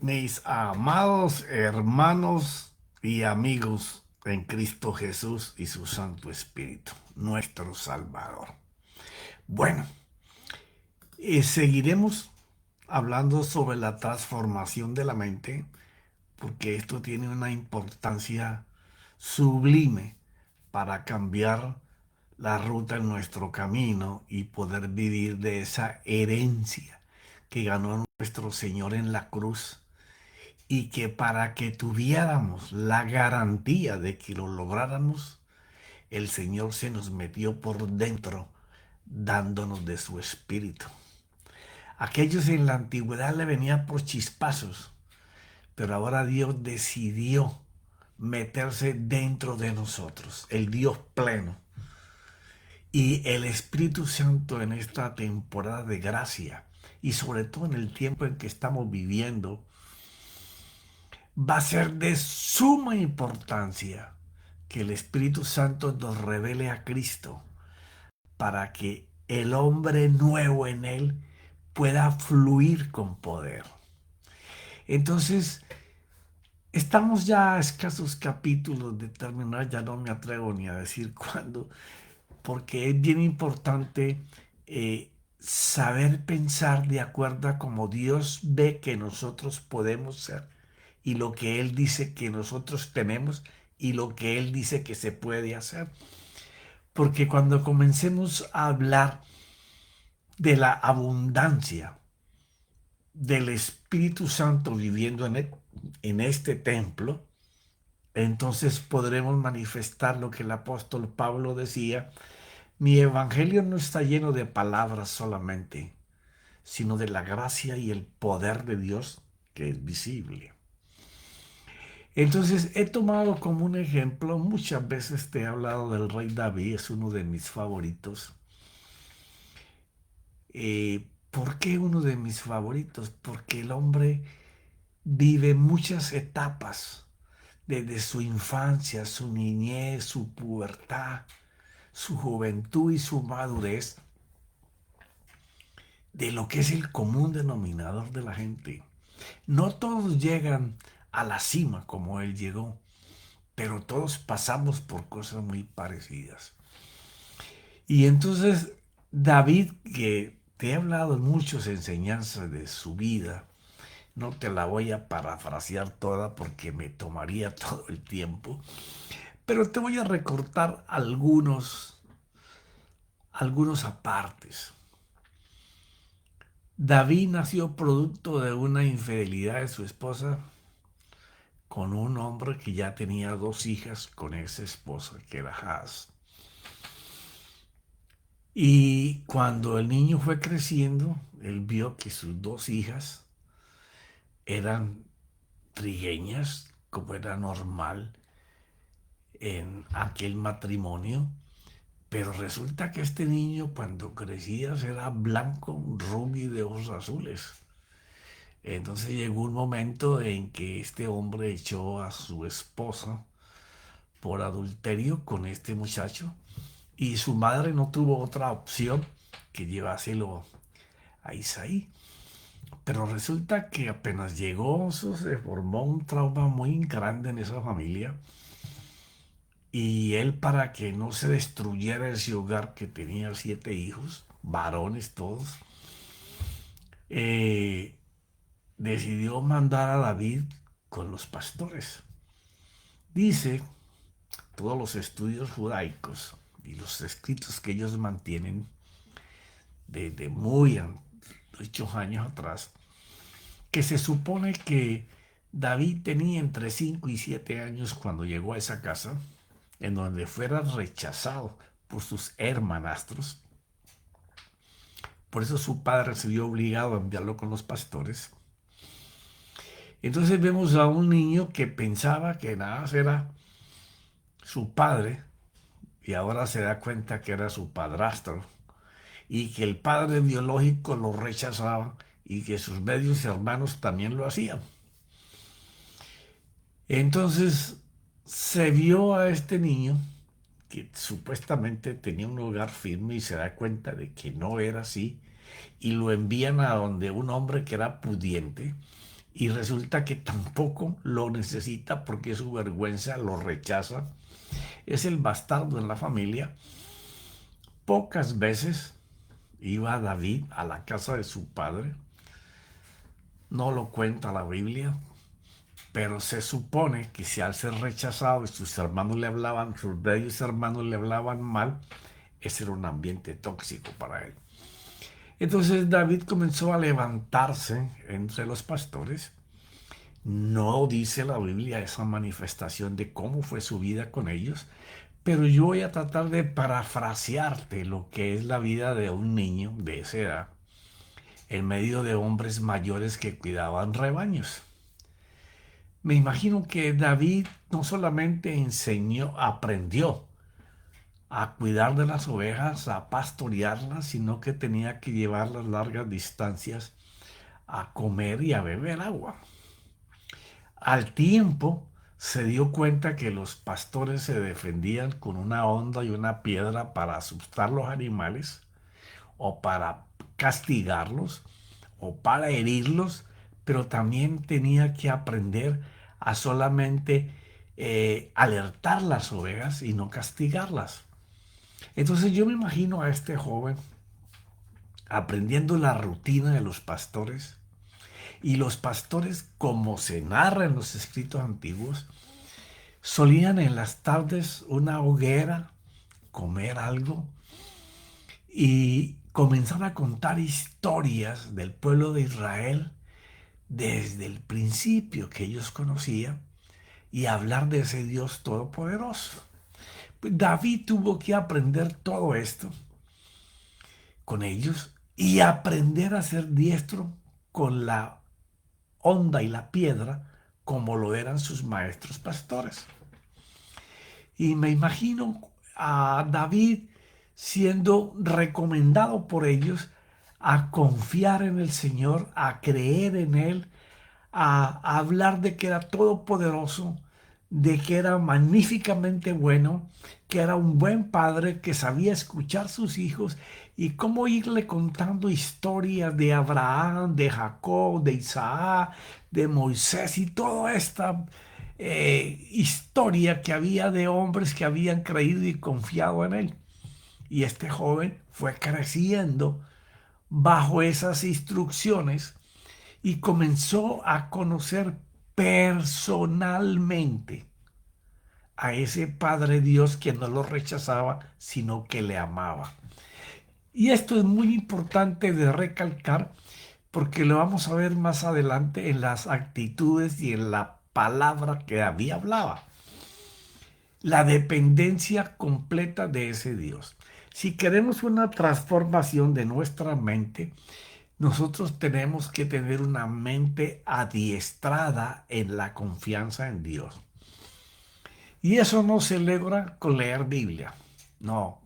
Mis amados hermanos y amigos en Cristo Jesús y su Santo Espíritu, nuestro Salvador. Bueno, seguiremos hablando sobre la transformación de la mente, porque esto tiene una importancia sublime para cambiar la ruta en nuestro camino y poder vivir de esa herencia que ganó nuestro Señor en la cruz, y que para que tuviéramos la garantía de que lo lográramos, el Señor se nos metió por dentro dándonos de su espíritu. Aquellos en la antigüedad le venían por chispazos, pero ahora Dios decidió meterse dentro de nosotros, el Dios pleno. Y el Espíritu Santo en esta temporada de gracia y sobre todo en el tiempo en que estamos viviendo, va a ser de suma importancia que el Espíritu Santo nos revele a Cristo para que el hombre nuevo en él pueda fluir con poder. Entonces, estamos ya a escasos capítulos de terminar, ya no me atrevo ni a decir cuándo, porque es bien importante saber pensar de acuerdo a cómo Dios ve que nosotros podemos ser y lo que Él dice que nosotros tenemos y lo que Él dice que se puede hacer. Porque cuando comencemos a hablar de la abundancia del Espíritu Santo viviendo en este templo, entonces podremos manifestar lo que el apóstol Pablo decía: mi evangelio no está lleno de palabras solamente, sino de la gracia y el poder de Dios que es visible. Entonces he tomado como un ejemplo, muchas veces te he hablado del rey David, es uno de mis favoritos. ¿Por qué uno de mis favoritos? Porque el hombre vive muchas etapas, desde su infancia, su niñez, su pubertad, su juventud y su madurez, de lo que es el común denominador de la gente. No todos llegan a la cima como él llegó, pero todos pasamos por cosas muy parecidas. Y entonces David, que te he hablado en muchas enseñanzas de su vida, no te la voy a parafrasear toda porque me tomaría todo el tiempo, pero te voy a recortar algunos apartes. David nació producto de una infidelidad de su esposa con un hombre que ya tenía dos hijas con esa esposa, que era Haz. Y cuando el niño fue creciendo, él vio que sus dos hijas eran trigueñas, como era normal en aquel matrimonio, pero resulta que este niño cuando crecía era blanco, rubio y de ojos azules. Entonces llegó un momento en que este hombre echó a su esposa por adulterio con este muchacho y su madre no tuvo otra opción que llevárselo a Isaí. Pero resulta que apenas llegó, eso se formó un trauma muy grande en esa familia. Y él, para que no se destruyera ese hogar que tenía 7 hijos, varones todos, eh, decidió mandar a David con los pastores. Dice, todos los estudios judaicos y los escritos que ellos mantienen de muchos años atrás, que se supone que David tenía entre 5 y 7 años cuando llegó a esa casa, en donde fuera rechazado por sus hermanastros. Por eso su padre se vio obligado a enviarlo con los pastores. Entonces vemos a un niño que pensaba que nada era su padre y ahora se da cuenta que era su padrastro y que el padre biológico lo rechazaba y que sus medios hermanos también lo hacían. Entonces se vio a este niño que supuestamente tenía un hogar firme y se da cuenta de que no era así y lo envían a donde un hombre que era pudiente y resulta que tampoco lo necesita porque su vergüenza lo rechaza. Es el bastardo en la familia. Pocas veces iba David a la casa de su padre. No lo cuenta la Biblia, pero se supone que si al ser rechazado y sus hermanos le hablaban, sus bellos hermanos le hablaban mal, ese era un ambiente tóxico para él. Entonces David comenzó a levantarse entre los pastores. No dice la Biblia esa manifestación de cómo fue su vida con ellos, pero yo voy a tratar de parafrasearte lo que es la vida de un niño de esa edad en medio de hombres mayores que cuidaban rebaños. Me imagino que David no solamente enseñó, aprendió a cuidar de las ovejas, a pastorearlas, sino que tenía que llevarlas largas distancias a comer y a beber agua. Al tiempo se dio cuenta que los pastores se defendían con una honda y una piedra para asustar los animales o para castigarlos o para herirlos, pero también tenía que aprender a solamente alertar las ovejas y no castigarlas. Entonces yo me imagino a este joven aprendiendo la rutina de los pastores y los pastores, como se narra en los escritos antiguos, solían en las tardes una hoguera, comer algo y comenzar a contar historias del pueblo de Israel desde el principio que ellos conocían y hablar de ese Dios todopoderoso. Pues David tuvo que aprender todo esto con ellos y aprender a ser diestro con la honda y la piedra como lo eran sus maestros pastores. Y me imagino a David siendo recomendado por ellos a confiar en el Señor, a creer en Él, a hablar de que era todopoderoso, de que era magníficamente bueno, que era un buen padre, que sabía escuchar a sus hijos y cómo irle contando historias de Abraham, de Jacob, de Isaac, de Moisés y toda esta historia que había de hombres que habían creído y confiado en él. Y este joven fue creciendo bajo esas instrucciones y comenzó a conocer personalmente a ese Padre Dios que no lo rechazaba, sino que le amaba. Y esto es muy importante de recalcar porque lo vamos a ver más adelante en las actitudes y en la palabra que David hablaba. La dependencia completa de ese Dios. Si queremos una transformación de nuestra mente, nosotros tenemos que tener una mente adiestrada en la confianza en Dios. Y eso no se logra con leer Biblia. No,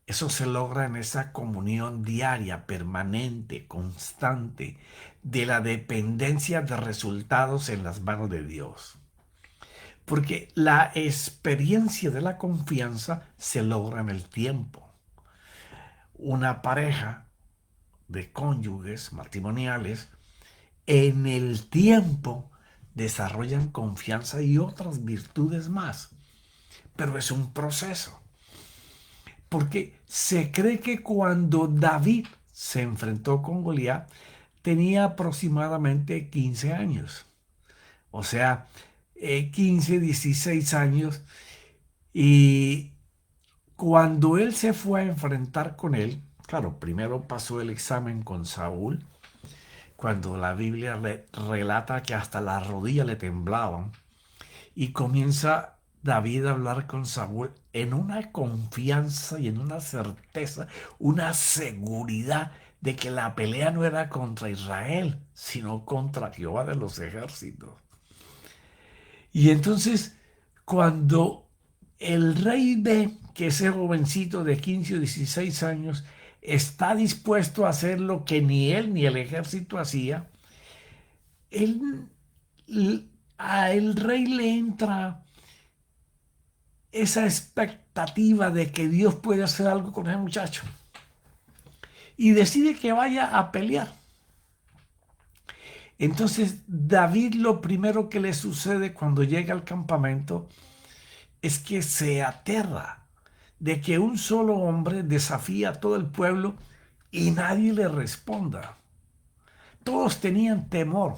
eso se logra en esa comunión diaria, permanente, constante, de la dependencia de resultados en las manos de Dios. Porque la experiencia de la confianza se logra en el tiempo. Una pareja de cónyuges matrimoniales en el tiempo desarrollan confianza y otras virtudes más. Pero es un proceso. Porque se cree que cuando David se enfrentó con Goliat tenía aproximadamente 15 años. O sea, 15, 16 años. Y cuando él se fue a enfrentar con él, claro, primero pasó el examen con Saúl, cuando la Biblia relata que hasta las rodillas le temblaban, y comienza David a hablar con Saúl en una confianza y en una certeza, una seguridad de que la pelea no era contra Israel, sino contra Jehová de los ejércitos. Y entonces, cuando el rey ve que ese jovencito de 15 o 16 años está dispuesto a hacer lo que ni él ni el ejército hacía, él, a el rey le entra esa expectativa de que Dios puede hacer algo con ese muchacho y decide que vaya a pelear. Entonces David, lo primero que le sucede cuando llega al campamento es que se aterra de que un solo hombre desafía a todo el pueblo y nadie le responda. Todos tenían temor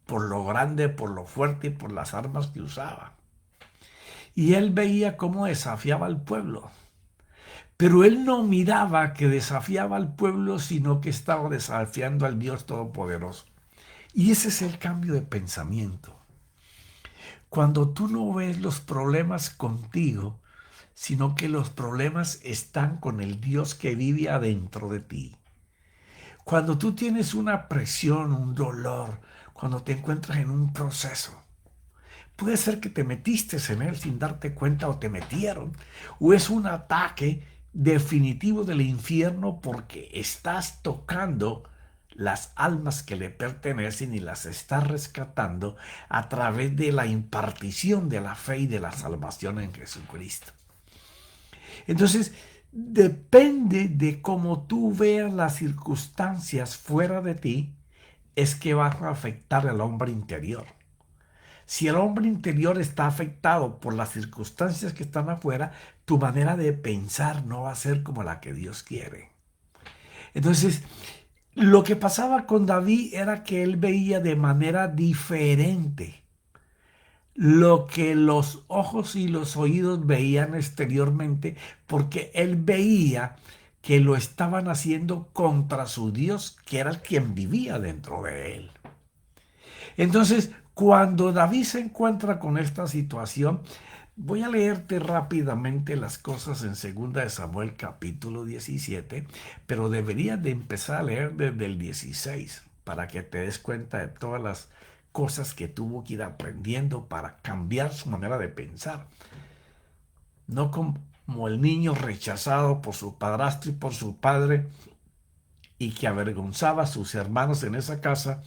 por lo grande, por lo fuerte y por las armas que usaba. Y él veía cómo desafiaba al pueblo. Pero él no miraba que desafiaba al pueblo, sino que estaba desafiando al Dios Todopoderoso. Y ese es el cambio de pensamiento. Cuando tú no ves los problemas contigo, sino que los problemas están con el Dios que vive adentro de ti. Cuando tú tienes una presión, un dolor, cuando te encuentras en un proceso, puede ser que te metiste en él sin darte cuenta o te metieron, o es un ataque definitivo del infierno porque estás tocando las almas que le pertenecen y las estás rescatando a través de la impartición de la fe y de la salvación en Jesucristo. Entonces, depende de cómo tú veas las circunstancias fuera de ti, es que van a afectar al hombre interior. Si el hombre interior está afectado por las circunstancias que están afuera, tu manera de pensar no va a ser como la que Dios quiere. Entonces, lo que pasaba con David era que él veía de manera diferente lo que los ojos y los oídos veían exteriormente, porque él veía que lo estaban haciendo contra su Dios, que era el quien vivía dentro de él. Entonces, cuando David se encuentra con esta situación, voy a leerte rápidamente las cosas en 2 de Samuel capítulo 17, pero deberías de empezar a leer desde el 16 para que te des cuenta de todas las cosas que tuvo que ir aprendiendo para cambiar su manera de pensar. No como el niño rechazado por su padrastro y por su padre y que avergonzaba a sus hermanos en esa casa,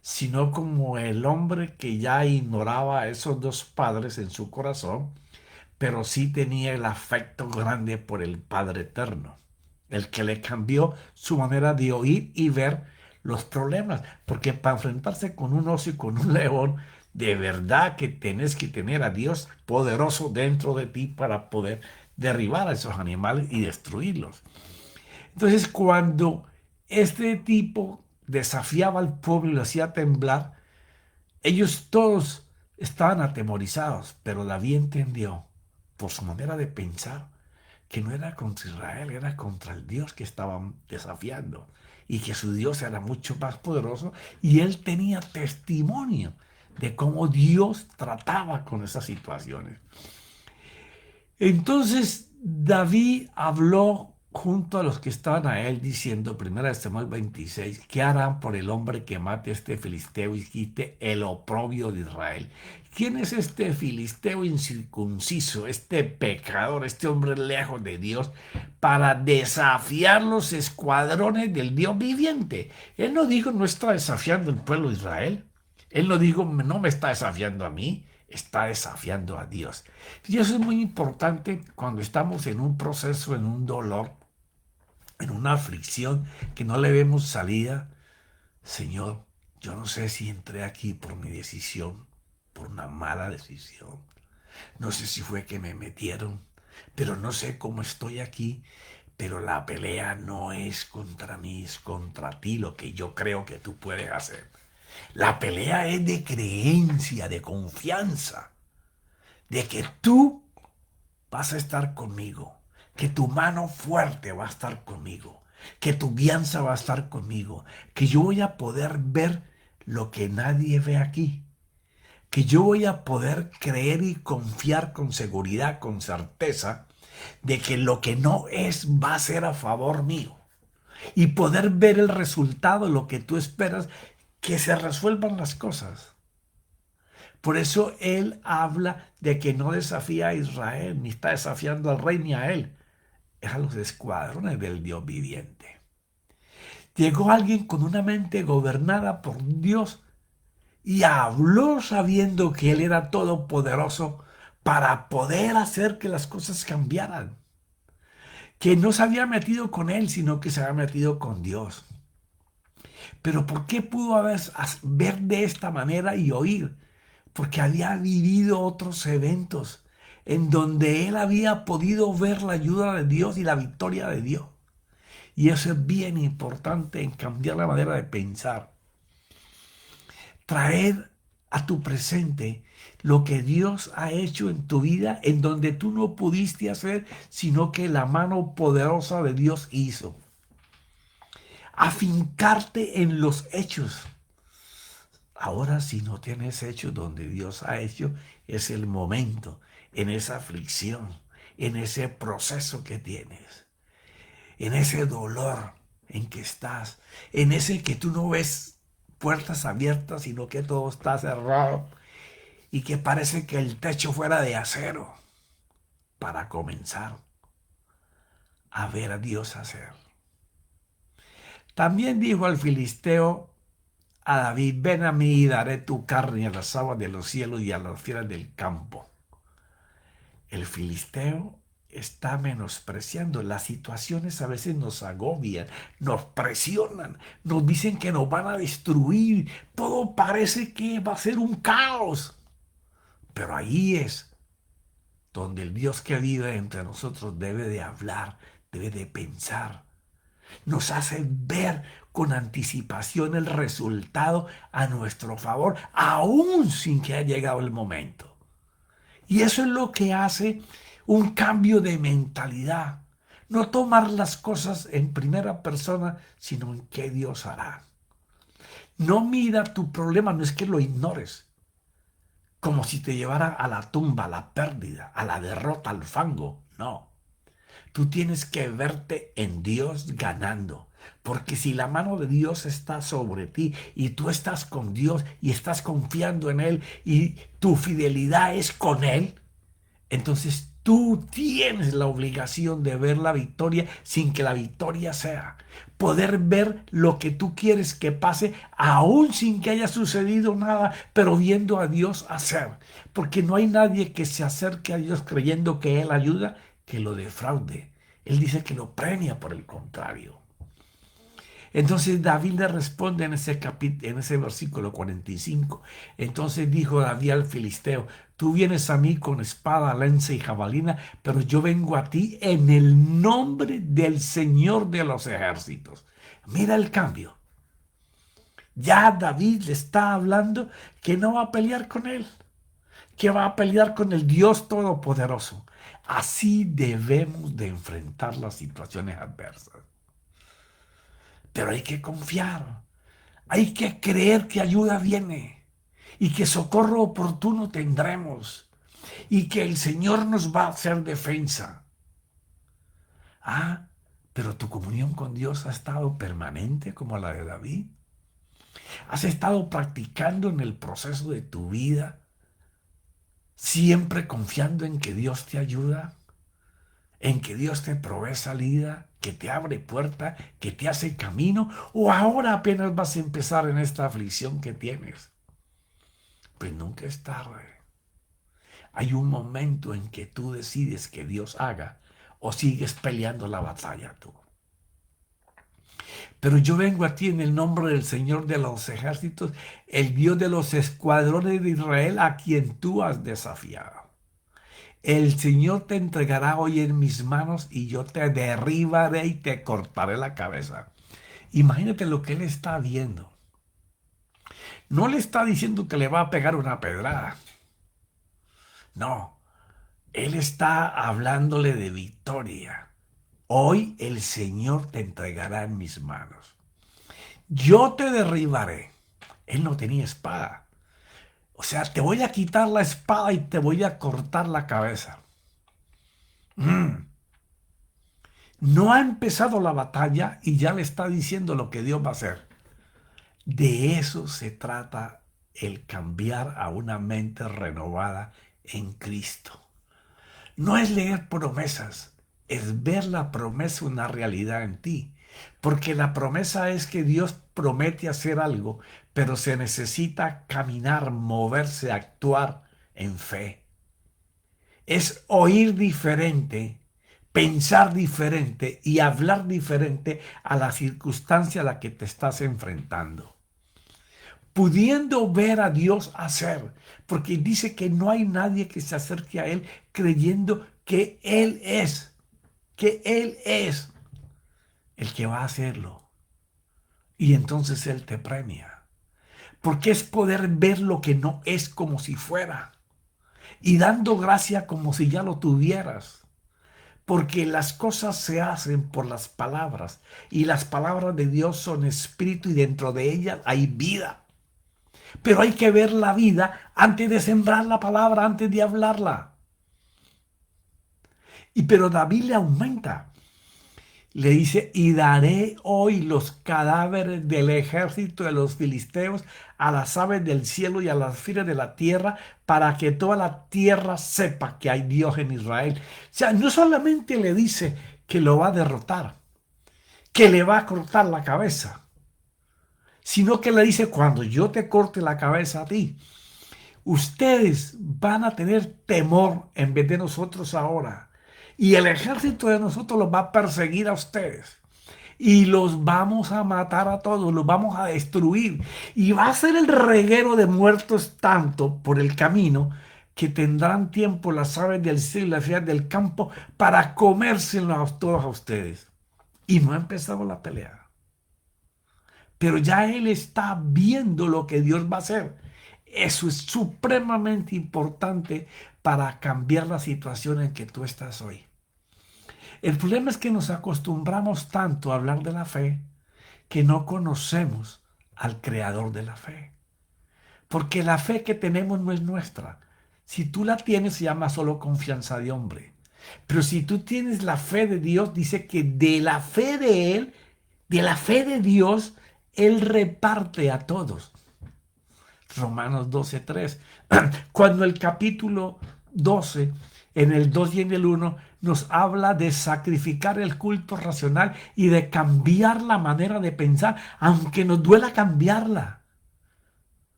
sino como el hombre que ya ignoraba a esos dos padres en su corazón, pero sí tenía el afecto grande por el Padre Eterno, el que le cambió su manera de oír y ver los problemas, porque para enfrentarse con un oso y con un león, de verdad que tenés que tener a Dios poderoso dentro de ti para poder derribar a esos animales y destruirlos. Entonces, cuando este tipo desafiaba al pueblo y lo hacía temblar, ellos todos estaban atemorizados, pero David entendió por su manera de pensar que no era contra Israel, era contra el Dios que estaban desafiando y que su Dios era mucho más poderoso y él tenía testimonio de cómo Dios trataba con esas situaciones. Entonces David habló junto a los que estaban a él diciendo, 1 Samuel 26, ¿qué harán por el hombre que mate a este filisteo y quite el oprobio de Israel? ¿Quién es este filisteo incircunciso, este pecador, este hombre lejos de Dios, para desafiar los escuadrones del Dios viviente? Él no dijo, no está desafiando el pueblo de Israel. Él no dijo, no me está desafiando a mí, está desafiando a Dios. Y eso es muy importante cuando estamos en un proceso, en un dolor, en una aflicción que no le vemos salida. Señor, yo no sé si entré aquí por mi decisión, por una mala decisión. No sé si fue que me metieron, pero no sé cómo estoy aquí. Pero la pelea no es contra mí, es contra ti, lo que yo creo que tú puedes hacer. La pelea es de creencia, de confianza, de que tú vas a estar conmigo, que tu mano fuerte va a estar conmigo, que tu guianza va a estar conmigo, que yo voy a poder ver lo que nadie ve aquí, que yo voy a poder creer y confiar con seguridad, con certeza, de que lo que no es va a ser a favor mío y poder ver el resultado, lo que tú esperas, que se resuelvan las cosas. Por eso él habla de que no desafía a Israel, ni está desafiando al rey ni a él, es a los escuadrones del Dios viviente. Llegó alguien con una mente gobernada por Dios y habló sabiendo que él era todopoderoso para poder hacer que las cosas cambiaran. Que no se había metido con él, sino que se había metido con Dios. Pero ¿por qué pudo ver de esta manera y oír? Porque había vivido otros eventos en donde él había podido ver la ayuda de Dios y la victoria de Dios. Y eso es bien importante en cambiar la manera de pensar. Traer a tu presente lo que Dios ha hecho en tu vida, en donde tú no pudiste hacer, sino que la mano poderosa de Dios hizo. Afincarte en los hechos. Ahora, si no tienes hechos donde Dios ha hecho, es el momento, en esa aflicción, en ese proceso que tienes, en ese dolor en que estás, en ese que tú no ves puertas abiertas, sino que todo está cerrado y que parece que el techo fuera de acero, para comenzar a ver a Dios hacer. También dijo al filisteo a David: ven a mí y daré tu carne a las aves de los cielos y a las fieras del campo. El filisteo está menospreciando. Las situaciones a veces nos agobian, nos presionan, nos dicen que nos van a destruir. Todo parece que va a ser un caos. Pero ahí es donde el Dios que vive entre nosotros debe de hablar, debe de pensar. Nos hace ver con anticipación el resultado a nuestro favor, aún sin que haya llegado el momento. Y eso es lo que hace un cambio de mentalidad. No tomar las cosas en primera persona, sino en qué Dios hará. No mira tu problema, no es que lo ignores, como si te llevara a la tumba, a la pérdida, a la derrota, al fango. No. Tú tienes que verte en Dios ganando. Porque si la mano de Dios está sobre ti y tú estás con Dios y estás confiando en Él y tu fidelidad es con Él, entonces tú tienes la obligación de ver la victoria sin que la victoria sea. Poder ver lo que tú quieres que pase aún sin que haya sucedido nada, pero viendo a Dios hacer. Porque no hay nadie que se acerque a Dios creyendo que Él ayuda, que lo defraude. Él dice que lo premia por el contrario. Entonces David le responde en ese versículo 45. Entonces dijo David al filisteo: tú vienes a mí con espada, lanza y jabalina, pero yo vengo a ti en el nombre del Señor de los ejércitos. Mira el cambio. Ya David le está hablando que no va a pelear con él, que va a pelear con el Dios Todopoderoso. Así debemos de enfrentar las situaciones adversas. Pero hay que confiar, hay que creer que ayuda viene y que socorro oportuno tendremos y que el Señor nos va a hacer defensa. Ah, pero tu comunión con Dios ha estado permanente como la de David. Has estado practicando en el proceso de tu vida, siempre confiando en que Dios te ayuda, en que Dios te provee salida, que te abre puerta, que te hace camino, o ahora apenas vas a empezar en esta aflicción que tienes. Pues nunca es tarde. Hay un momento en que tú decides que Dios haga o sigues peleando la batalla tú. Pero yo vengo a ti en el nombre del Señor de los ejércitos, el Dios de los escuadrones de Israel, a quien tú has desafiado. El Señor te entregará hoy en mis manos y yo te derribaré y te cortaré la cabeza. Imagínate lo que él está viendo. No le está diciendo que le va a pegar una pedrada. No, él está hablándole de victoria. Hoy el Señor te entregará en mis manos. Yo te derribaré. Él no tenía espada. O sea, te voy a quitar la espada y te voy a cortar la cabeza. No ha empezado la batalla y ya le está diciendo lo que Dios va a hacer. De eso se trata el cambiar a una mente renovada en Cristo. No es leer promesas, es ver la promesa una realidad en ti. Porque la promesa es que Dios promete hacer algo, pero se necesita caminar, moverse, actuar en fe. Es oír diferente, pensar diferente y hablar diferente a la circunstancia a la que te estás enfrentando. Pudiendo ver a Dios hacer, porque dice que no hay nadie que se acerque a Él creyendo que Él es el que va a hacerlo. Y entonces Él te premia. Porque es poder ver lo que no es como si fuera. Y dando gracia como si ya lo tuvieras. Porque las cosas se hacen por las palabras. Y las palabras de Dios son espíritu y dentro de ellas hay vida. Pero hay que ver la vida antes de sembrar la palabra, antes de hablarla. Pero David le aumenta. Le dice, y daré hoy los cadáveres del ejército de los filisteos a las aves del cielo y a las fieras de la tierra, para que toda la tierra sepa que hay Dios en Israel. O sea, no solamente le dice que lo va a derrotar, que le va a cortar la cabeza, sino que le dice, cuando yo te corte la cabeza a ti, ustedes van a tener temor en vez de nosotros ahora. Y el ejército de nosotros los va a perseguir a ustedes. Y los vamos a matar a todos, los vamos a destruir. Y va a ser el reguero de muertos tanto por el camino que tendrán tiempo las aves del cielo y las fieras del campo para comérselos todos a ustedes. Y no ha empezado la pelea. Pero ya él está viendo lo que Dios va a hacer. Eso es supremamente importante para cambiar la situación en que tú estás hoy. El problema es que nos acostumbramos tanto a hablar de la fe que no conocemos al creador de la fe. Porque la fe que tenemos no es nuestra. Si tú la tienes, se llama solo confianza de hombre. Pero si tú tienes la fe de Dios, dice que de la fe de Él, de la fe de Dios, Él reparte a todos. Romanos 12:3. Cuando el capítulo 12, en el 2 y en el 1, nos habla de sacrificar el culto racional y de cambiar la manera de pensar, aunque nos duela cambiarla.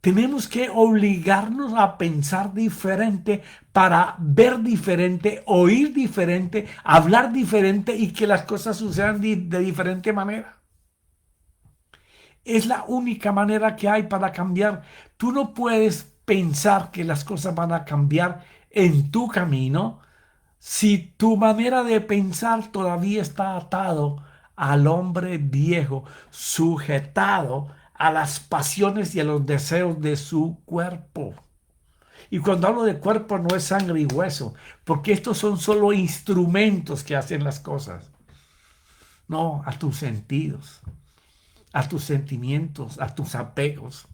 Tenemos que obligarnos a pensar diferente para ver diferente, oír diferente, hablar diferente y que las cosas sucedan de diferente manera. Es la única manera que hay para cambiar. Tú no puedes pensar que las cosas van a cambiar en tu camino si tu manera de pensar todavía está atado al hombre viejo, sujetado a las pasiones y a los deseos de su cuerpo. Y cuando hablo de cuerpo no es sangre y hueso, porque estos son solo instrumentos que hacen las cosas. No, a tus sentidos, a tus sentimientos, a tus apegos.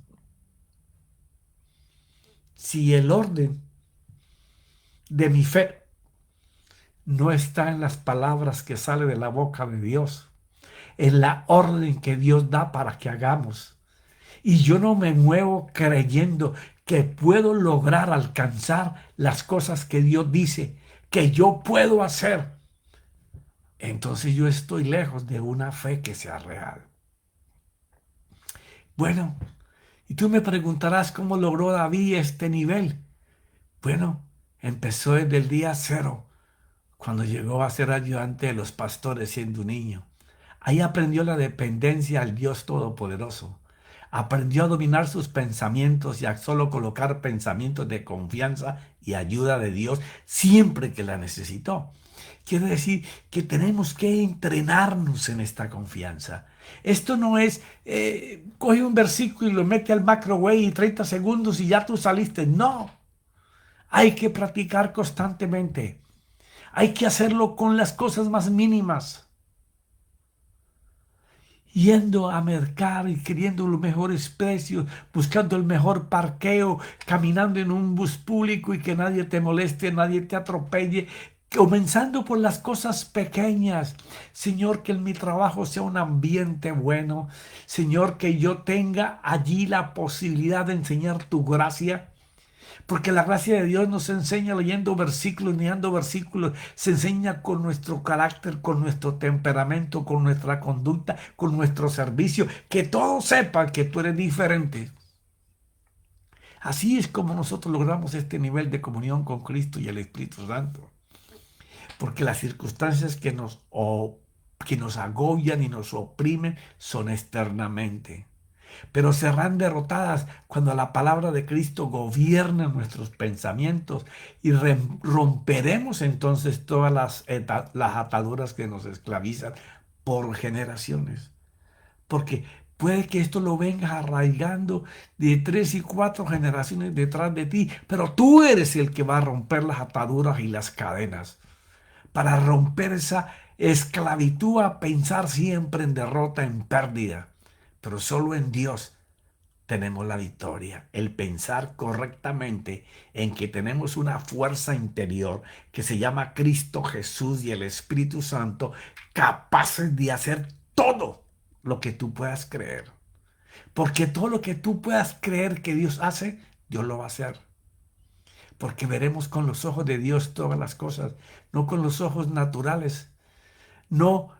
Si el orden de mi fe no está en las palabras que salen de la boca de Dios, en la orden que Dios da para que hagamos, y yo no me muevo creyendo que puedo lograr alcanzar las cosas que Dios dice que yo puedo hacer, entonces yo estoy lejos de una fe que sea real. Bueno, y tú me preguntarás cómo logró David este nivel. Bueno, empezó desde el día cero, cuando llegó a ser ayudante de los pastores siendo un niño. Ahí aprendió la dependencia al Dios Todopoderoso. Aprendió a dominar sus pensamientos y a solo colocar pensamientos de confianza y ayuda de Dios siempre que la necesitó. Quiere decir que tenemos que entrenarnos en esta confianza. Esto no es, coge un versículo y lo mete al microwave y 30 segundos y ya tú saliste. No, hay que practicar constantemente. Hay que hacerlo con las cosas más mínimas. Yendo a mercar y queriendo los mejores precios, buscando el mejor parqueo, caminando en un bus público y que nadie te moleste, nadie te atropelle, comenzando por las cosas pequeñas. Señor, que en mi trabajo sea un ambiente bueno. Señor, que yo tenga allí la posibilidad de enseñar tu gracia. Porque la gracia de Dios no se enseña leyendo versículos, ni dando versículos. Se enseña con nuestro carácter, con nuestro temperamento, con nuestra conducta, con nuestro servicio. Que todos sepan que tú eres diferente. Así es como nosotros logramos este nivel de comunión con Cristo y el Espíritu Santo. porque las circunstancias que nos agobian y nos oprimen son externamente, pero serán derrotadas cuando la palabra de Cristo gobierne nuestros pensamientos y romperemos entonces todas las ataduras que nos esclavizan por generaciones. Porque puede que esto lo vengas arraigando de 3 y 4 generaciones detrás de ti, pero tú eres el que va a romper las ataduras y las cadenas, para romper esa esclavitud a pensar siempre en derrota, en pérdida. Pero solo en Dios tenemos la victoria. El pensar correctamente en que tenemos una fuerza interior que se llama Cristo Jesús y el Espíritu Santo, capaces de hacer todo lo que tú puedas creer. Porque todo lo que tú puedas creer que Dios hace, Dios lo va a hacer. Porque veremos con los ojos de Dios todas las cosas, no con los ojos naturales. No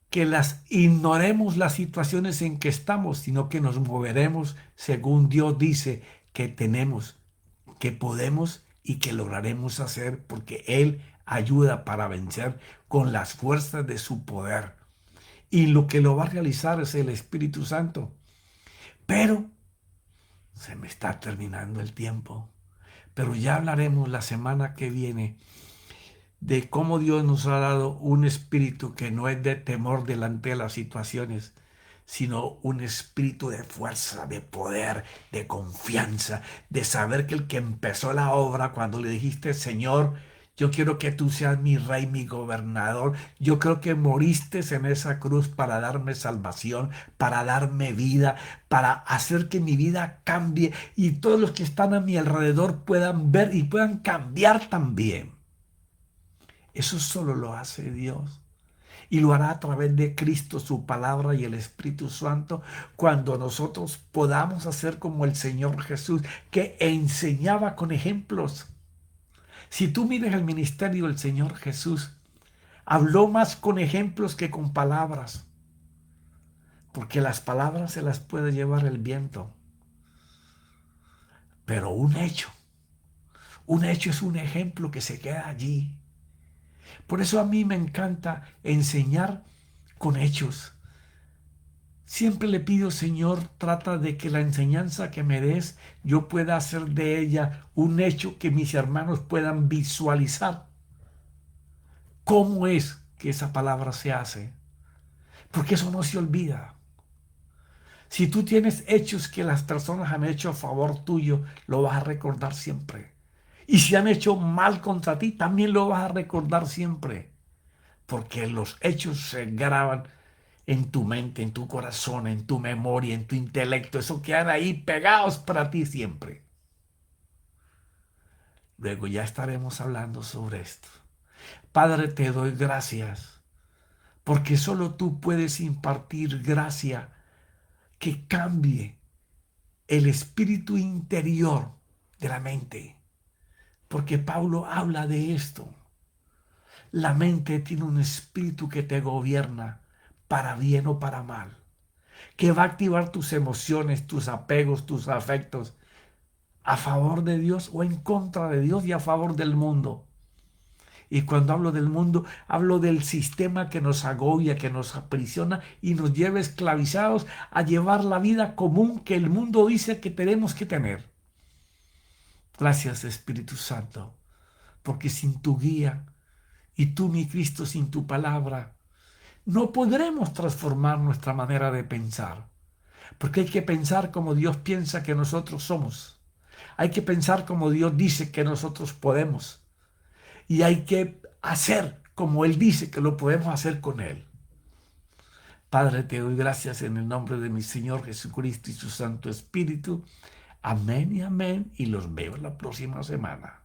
que las ignoremos las situaciones en que estamos, sino que nos moveremos según Dios dice que tenemos, que podemos y que lograremos hacer, porque Él ayuda para vencer con las fuerzas de su poder. Y lo que lo va a realizar es el Espíritu Santo. Pero se me está terminando el tiempo. Pero ya hablaremos la semana que viene de cómo Dios nos ha dado un espíritu que no es de temor delante de las situaciones, sino un espíritu de fuerza, de poder, de confianza, de saber que el que empezó la obra, cuando le dijiste, Señor, yo quiero que tú seas mi rey, mi gobernador, yo creo que moriste en esa cruz para darme salvación, para darme vida, para hacer que mi vida cambie y todos los que están a mi alrededor puedan ver y puedan cambiar también. Eso solo lo hace Dios. Y lo hará a través de Cristo, su palabra y el Espíritu Santo, cuando nosotros podamos hacer como el Señor Jesús, que enseñaba con ejemplos. Si tú miras el ministerio del Señor Jesús, habló más con ejemplos que con palabras, porque las palabras se las puede llevar el viento. Pero un hecho es un ejemplo que se queda allí. Por eso a mí me encanta enseñar con hechos. Siempre le pido, Señor, trata de que la enseñanza que me des, yo pueda hacer de ella un hecho que mis hermanos puedan visualizar. ¿Cómo es que esa palabra se hace? Porque eso no se olvida. Si tú tienes hechos que las personas han hecho a favor tuyo, lo vas a recordar siempre. Y si han hecho mal contra ti, también lo vas a recordar siempre. Porque los hechos se graban en tu mente, en tu corazón, en tu memoria, en tu intelecto. Eso quedan ahí pegados para ti siempre. Luego ya estaremos hablando sobre esto. Padre, te doy gracias, porque solo tú puedes impartir gracia que cambie el espíritu interior de la mente. Porque Pablo habla de esto. La mente tiene un espíritu que te gobierna para bien o para mal, que va a activar tus emociones, tus apegos, tus afectos, a favor de Dios o en contra de Dios y a favor del mundo. Y cuando hablo del mundo, hablo del sistema que nos agobia, que nos aprisiona y nos lleva esclavizados a llevar la vida común que el mundo dice que tenemos que tener. Gracias, Espíritu Santo, porque sin tu guía y tú, mi Cristo, sin tu palabra, no podremos transformar nuestra manera de pensar, porque hay que pensar como Dios piensa que nosotros somos. Hay que pensar como Dios dice que nosotros podemos. Y hay que hacer como Él dice que lo podemos hacer con Él. Padre, te doy gracias en el nombre de mi Señor Jesucristo y su Santo Espíritu. Amén y amén. Y los veo la próxima semana.